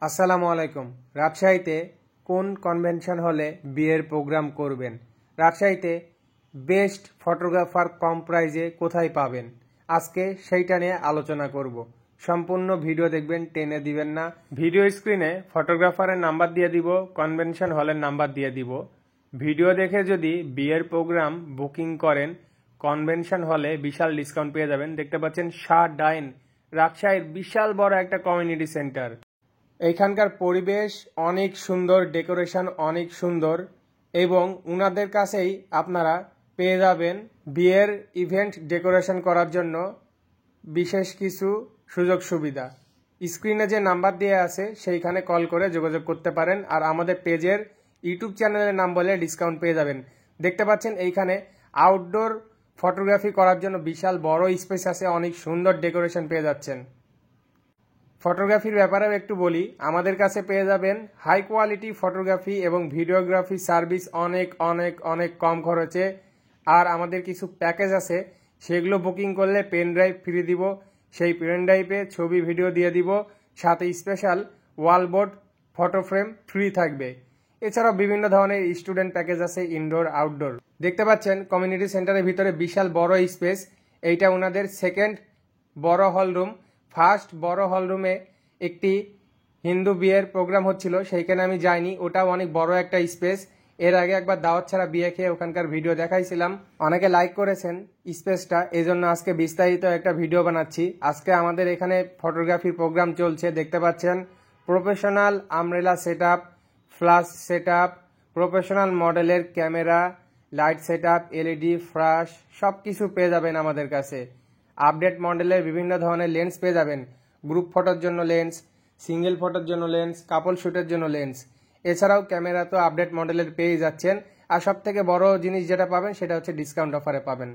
আসসালামু আলাইকুম। রাজশাহীতে কোন কনভেনশন হলে বিয়ের প্রোগ্রাম করবেন? রাজশাহীতে বেস্ট ফটোগ্রাফার কম প্রাইজে কোথায় পাবেন? আজকে সেইটা নিয়ে আলোচনা করব। সম্পূর্ণ ভিডিও দেখবেন, টেনে দিবেন না। ভিডিও স্ক্রিনে ফটোগ্রাফারের নাম্বার দিয়ে দিব, কনভেনশন হলের নাম্বার দিয়ে দিব। ভিডিও দেখে যদি বিয়ের প্রোগ্রাম বুকিং করেন কনভেনশন হলে বিশাল ডিসকাউন্ট পেয়ে যাবেন। দেখতে পাচ্ছেন শাহ ডাইন, রাজশাহীর বিশাল বড় একটা কমিউনিটি সেন্টার। এইখানকার পরিবেশ অনেক সুন্দর, ডেকোরেশন অনেক সুন্দর এবং উনাদের কাছেই আপনারা পেয়ে যাবেন বিয়ের ইভেন্ট ডেকোরেশন করার জন্য বিশেষ কিছু সুযোগ সুবিধা। স্ক্রিনে যে নাম্বার দেওয়া আছে সেইখানে কল করে যোগাযোগ করতে পারেন, আর আমাদের পেজের ইউটিউব চ্যানেলের নাম বলে ডিসকাউন্ট পেয়ে যাবেন। দেখতে পাচ্ছেন এইখানে আউটডোর ফটোগ্রাফি করার জন্য বিশাল বড় স্পেস আছে, অনেক সুন্দর ডেকোরেশন পেয়ে যাচ্ছেন। ফটোগ্রাফির ব্যাপারেও একটু বলি, আমাদের কাছে পেয়ে যাবেন হাই কোয়ালিটি ফটোগ্রাফি এবং ভিডিওগ্রাফি সার্ভিস অনেক অনেক অনেক কম খরচে। আর আমাদের কিছু প্যাকেজ আছে, সেগুলো বুকিং করলে পেন ড্রাইভ ফ্রি দিব, সেই পেন ড্রাইভে ছবি ভিডিও দিয়ে দিব, সাথে স্পেশাল ওয়ালবোর্ড ফটো ফ্রেম ফ্রি থাকবে। এছাড়াও বিভিন্ন ধরনের স্টুডেন্ট প্যাকেজ আছে, ইনডোর আউটডোর। দেখতে পাচ্ছেন কমিউনিটি সেন্টারের ভিতরে বিশাল বড় স্পেস। এইটা ওনাদের সেকেন্ড বড় হল রুম। ফার্স্ট বড় হল রুমে একটি হিন্দু বিয়ের প্রোগ্রাম হচ্ছিল, সেইখানে আমি যাইনি, ওটাও অনেক বড় একটা স্পেস। এর আগে একবার দাওয়াত ছাড়া বিয়ে খেয়ে ওখানকার ভিডিও দেখাইছিলাম, অনেকে লাইক করেছেন স্পেসটা, এই জন্য আজকে বিস্তারিত একটা ভিডিও বানাচ্ছি। আজকে আমাদের এখানে ফটোগ্রাফির প্রোগ্রাম চলছে। দেখতে পাচ্ছেন professional umbrella set up, flash set up, professional মডেলের camera, light set up, LED, flash সব কিছু পেয়ে যাবেন আমাদের কাছে। আপডেট মডেলের বিভিন্ন ধরনের লেন্স পেয়ে যাবেন, গ্রুপ ফটোর জন্য লেন্স, সিঙ্গেল ফটোর জন্য লেন্স, কাপল শুটের জন্য লেন্স। এছাড়াও ক্যামেরা তো আপডেট মডেলের পেয়ে যাচ্ছেন। আর সব থেকে বড় জিনিস যেটা পাবেন সেটা হচ্ছে ডিসকাউন্ট অফারে পাবেন।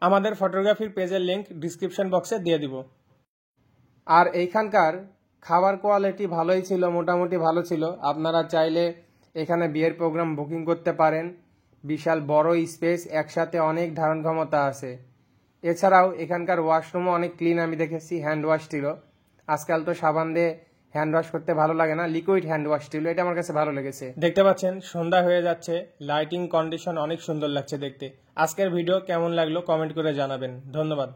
আমাদের ফটোগ্রাফির পেজের লিঙ্ক ডিসক্রিপশন বক্সে দিয়ে দিব। আর এইখানকার খাবার কোয়ালিটি ভালোই ছিল, মোটামুটি ভালো ছিল। আপনারা চাইলে এখানে বিয়ের প্রোগ্রাম বুকিং করতে পারেন। বিশাল বড় স্পেস, একসাথে অনেক ধারণ ক্ষমতা আছে। এছাড়াও এখানকার ওয়াশরুমও অনেক ক্লিন, আমি দেখেছি। হ্যান্ড ওয়াশ ছিল, আজকাল তো সাবান দিয়ে হ্যান্ড ওয়াশ করতে ভালো লাগে না, লিকুইড হ্যান্ড ওয়াশ ছিল, এটা আমার কাছে ভালো লেগেছে। দেখতে পাচ্ছেন সন্ধ্যা হয়ে যাচ্ছে, লাইটিং কন্ডিশন অনেক সুন্দর লাগছে দেখতে। আজকের ভিডিও কেমন লাগলো কমেন্ট করে জানাবেন। ধন্যবাদ।